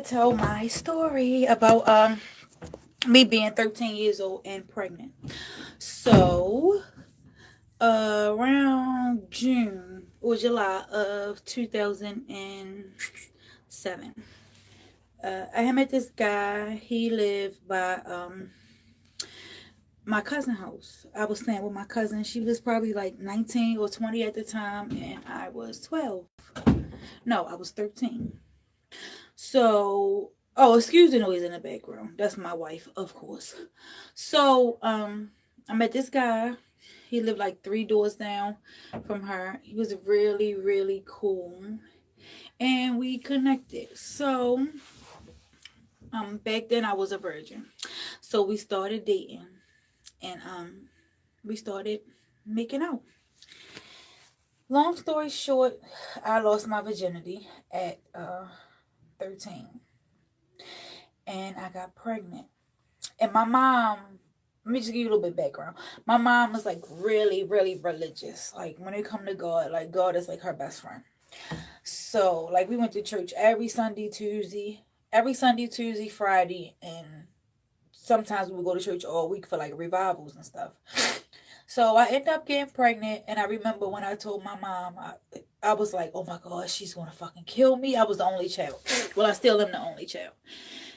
tell my story about me being 13 years old and pregnant. So around June or July of 2007, I had met this guy. He lived by my cousin house. I was staying with my cousin. She was probably like 19 or 20 at the time, and I was 12. No, I was 13. So, oh, excuse the noise in the background. That's my wife, of course. So, I met this guy. He lived like three doors down from her. He was really, really cool, and we connected. So, back then I was a virgin. So we started dating, and we started making out. Long story short, I lost my virginity at 13, and I got pregnant. And my mom, let me just give you a little bit of background. My mom was like really, really religious. Like when it come to God, like God is like her best friend. So like we went to church every Sunday, Tuesday, Friday, and sometimes we would go to church all week for like revivals and stuff. So I ended up getting pregnant, and I remember when I told my mom, I was like, oh my God, she's gonna fucking kill me. I was the only child. Well, I still am the only child.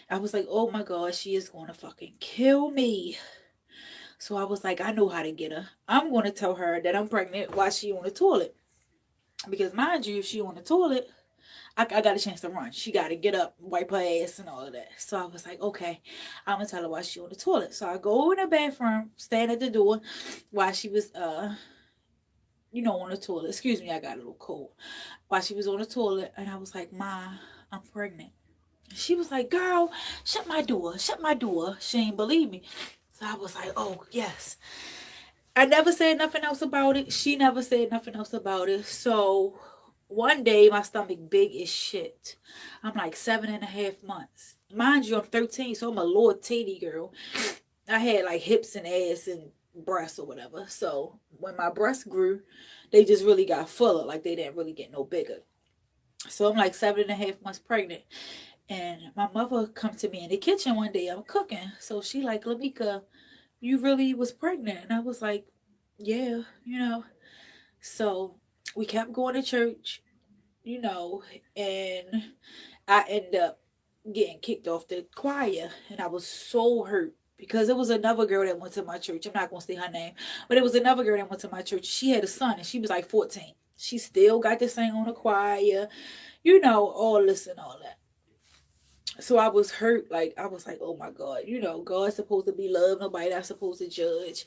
I was like, oh my God, she is going to fucking kill me. So I was like, I know how to get her. I'm going to tell her that I'm pregnant while she on the toilet. Because mind you, if she on the toilet, I got a chance to run. She got to get up, wipe her ass and all of that. So I was like, okay, I'm going to tell her while she on the toilet. So I go in the bathroom, stand at the door while she was, on the toilet. Excuse me, I got a little cold. While she was on the toilet, and I was like, Ma, I'm pregnant. She was like, girl, shut my door. Shut my door. She ain't believe me. So I was like, oh, yes. I never said nothing else about it. She never said nothing else about it. So one day, my stomach big as shit. I'm like 7.5 months. Mind you, I'm 13, so I'm a little teeny girl. I had like hips and ass and breasts or whatever. So when my breasts grew, they just really got fuller. Like they didn't really get no bigger. So I'm like 7.5 months pregnant. And my mother come to me in the kitchen one day. I'm cooking. So she like, Lamika, you really was pregnant. And I was like, yeah. So we kept going to church, and I ended up getting kicked off the choir. And I was so hurt because it was another girl that went to my church. I'm not going to say her name, but it was another girl that went to my church. She had a son and she was like 14. She still got to sing on the choir, all this and all that. So I was hurt. Like, I was like, oh my God, God's supposed to be love. Nobody not supposed to judge.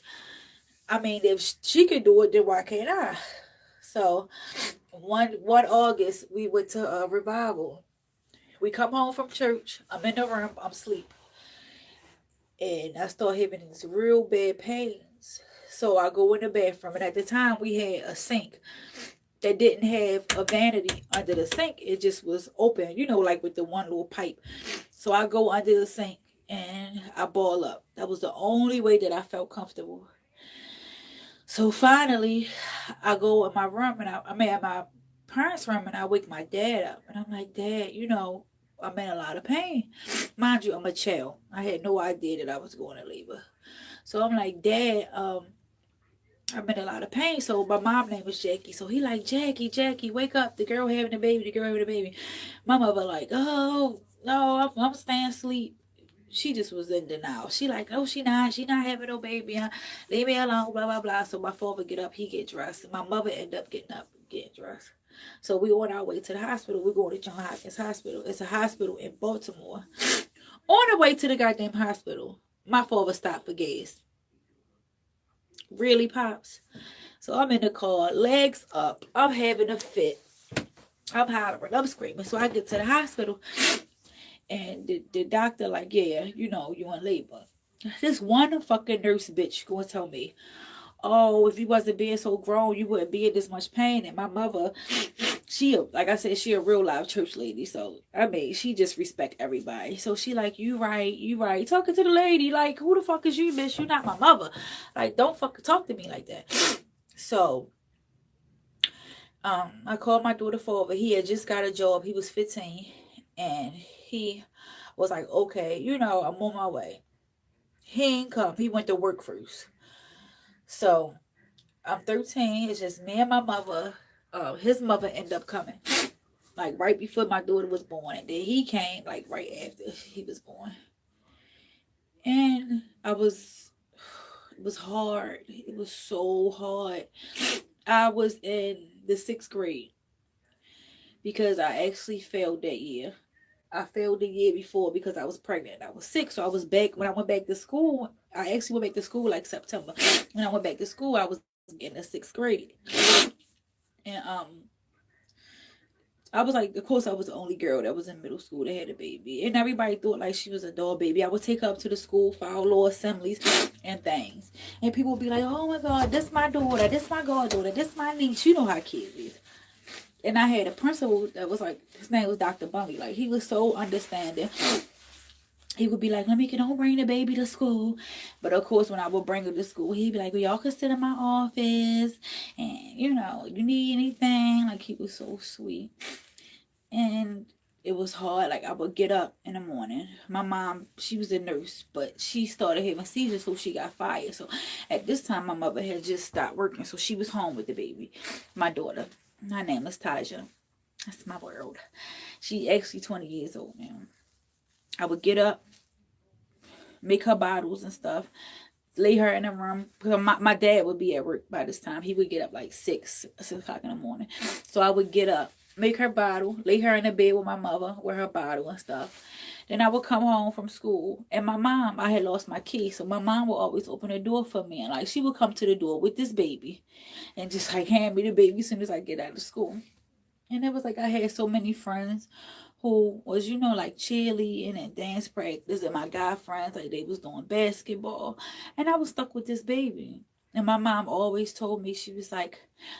I mean, if she could do it, then why can't I? So one August, we went to a revival. We come home from church. I'm in the room. I'm asleep. And I start having these real bad pains. So I go in the bathroom. And at the time, we had a sink that didn't have a vanity under the sink. It just was open, like with the one little pipe. So I go under the sink and I ball up. That was the only way that I felt comfortable. So finally, I go in my room and I'm at my parents' room and I wake my dad up. And I'm like, Dad, I'm in a lot of pain. Mind you, I'm a child. I had no idea that I was going to labor. So I'm like, Dad, I'm in a lot of pain. So my mom name was Jackie. So he like, Jackie, wake up. The girl having the baby. My mother like, oh, no, I'm staying asleep. She just was in denial. She like, no, she not having no baby. Leave me alone, blah, blah, blah. So my father get up, he get dressed. My mother end up getting up, getting dressed. So we on our way to the hospital. We're going to John Hopkins Hospital. It's a hospital in Baltimore. On the way to the goddamn hospital, my father stopped for gas. Really, Pops? So I'm in the car, legs up. I'm having a fit. I'm hollering. I'm screaming. So I get to the hospital. And the doctor like, yeah, you in labor. This one fucking nurse bitch going to tell me, oh, if you wasn't being so grown, you wouldn't be in this much pain. And my mother, like I said, she a real live church lady. So, I mean, she just respect everybody. So she like, you right. Talking to the lady, like, who the fuck is you, bitch? You not my mother. Like, don't fucking talk to me like that. So, I called my daughter father. He had just got a job. He was 15. And he was like, okay, you know, I'm on my way. He ain't come. He went to work first. So I'm 13. It's just me and my mother. His mother ended up coming like right before my daughter was born, and then he came like right after he was born. And it was hard. It was so hard. I was in the 6th grade because I actually failed that year. I failed the year before because I was pregnant. I was sick, so I was back. When I went back to school, I actually went back to school like September. When I went back to school, I was in the 6th grade, and I was like, of course, I was the only girl that was in middle school that had a baby, and everybody thought like she was a doll baby. I would take her up to the school for our little assemblies and things, and people would be like, "Oh my God, this my daughter, this my goddaughter, this my niece." You know how kids is. And I had a principal that was like, his name was Dr. Bunny. Like, he was so understanding. He would be like, "Let me get don't bring the baby to school." But of course, when I would bring her to school, he'd be like, "Well, y'all can sit in my office, and you know, you need anything." Like, he was so sweet. And it was hard. Like, I would get up in the morning. My mom, she was a nurse, but she started having seizures, so she got fired. So at this time, my mother had just stopped working, so she was home with the baby, my daughter. Her name is Taja. That's my world. She actually 20 years old now. I would get up, make her bottles and stuff, lay her in the room. My dad would be at work by this time. He would get up like 6 o'clock in the morning. So I would get up, make her bottle, lay her in the bed with my mother with her bottle and stuff. Then I would come home from school, and my mom, I had lost my key, so my mom would always open the door for me, and like she would come to the door with this baby and just like hand me the baby as soon as I get out of school. And it was like I had so many friends who was, you know, like cheerleading and dance practice, and my guy friends, like they was doing basketball. And I was stuck with this baby. And my mom always told me, she was like,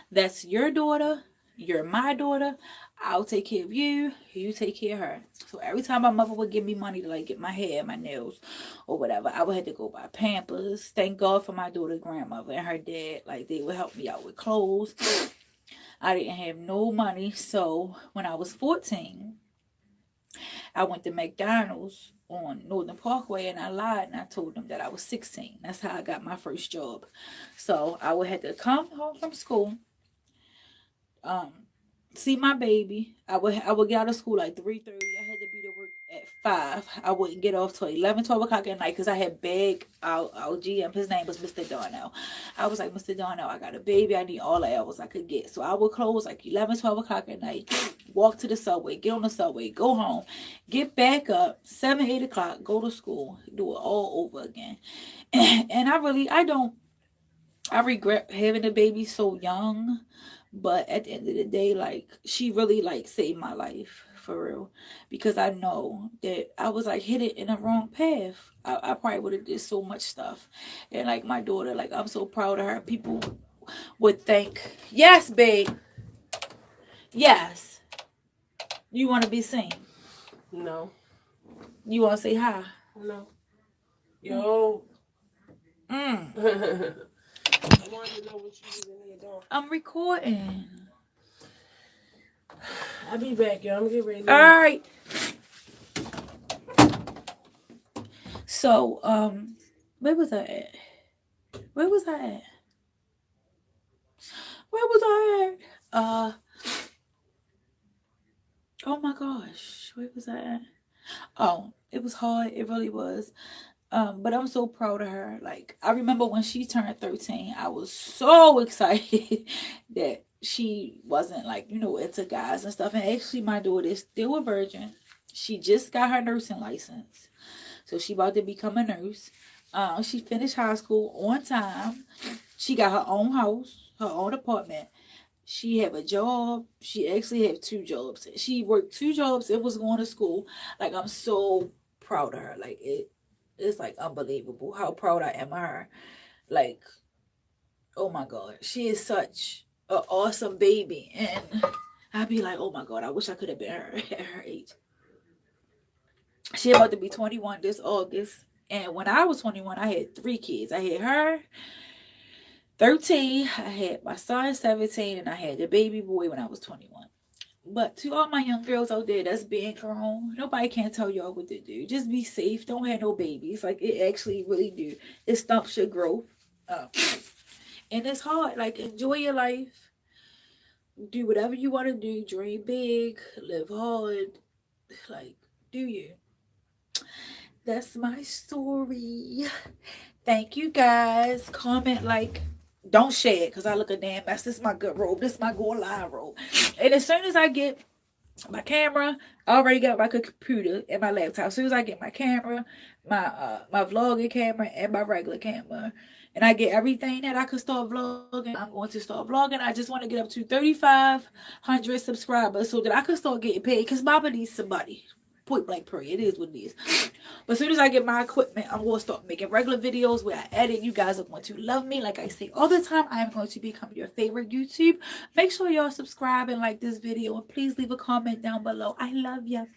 "That's your daughter. You're my daughter. I'll take care of you. You take care of her." So every time my mother would give me money to like get my hair, my nails, or whatever, I would have to go buy Pampers. Thank God for my daughter's grandmother and her dad. Like, they would help me out with clothes. I didn't have no money. So when I was 14, I went to McDonald's on Northern Parkway, and I lied and I told them that I was 16. That's how I got my first job. So I would have to come home from school, see my baby. I would get out of school like 3:30. I had to be to work at 5. I wouldn't get off till 11, 12 o'clock at night because I had begged our GM. His name was Mr. Darnell. I was like, "Mr. Darnell, I got a baby. I need all the hours I could get." So I would close like 11, 12 o'clock at night, walk to the subway, get on the subway, go home, get back up, 7, 8 o'clock, go to school, do it all over again. And I regret having a baby so young, but at the end of the day, like, she really like saved my life for real, because I know that I was like headed in the wrong path. I probably would have did so much stuff. And like my daughter, like, I'm so proud of her. People would think, yes, babe, yes, you want to be seen. No. You want to say hi? No. Yo. I wanted to know what you was in here doing. I'm recording. I'll be back, y'all. I'm getting ready. All right. So, where was I at? Where was I at? Where was I at? Oh my gosh, where was I at? Oh, it was hard. It really was. But I'm so proud of her. Like, I remember when she turned 13, I was so excited that she wasn't like, you know, into guys and stuff. And actually, my daughter is still a virgin. She just got her nursing license, so she about to become a nurse. She finished high school on time. She got her own house, her own apartment. She have a job. She actually have 2 jobs. She worked 2 jobs and was going to school. Like, I'm so proud of her. Like, it's like unbelievable how proud I am of her. Like, oh my God, she is such an awesome baby. And I'd be like, oh my God, I wish I could have been her at her age. She about to be 21 this August. And when I was 21, I had 3 kids. I had her, 13. I had my son, 17. And I had the baby boy when I was 21. But to all my young girls out there that's being grown, nobody can tell y'all what to do. Just be safe. Don't have no babies. Like, it actually really do. It stumps your growth. Um, and it's hard. Like, enjoy your life. Do whatever you want to do. Dream big. Live hard. Like, do you? That's my story. Thank you guys. Comment, like, don't share it because I look a damn mess. This is my good robe. This is my go live robe. And as soon as I get my camera, I already got my computer and my laptop. As soon as I get my camera, my vlogging camera and my regular camera, and I get everything that I could start vlogging, I'm going to start vlogging. I just want to get up to 3,500 subscribers so that I can start getting paid, because Mama needs somebody. Point blank period. It is what it is. But as soon as I get my equipment, I'm going to start making regular videos where I edit. You guys are going to love me. Like I say all the time, I am going to become your favorite YouTube. Make sure y'all subscribe and like this video. And please leave a comment down below. I love you.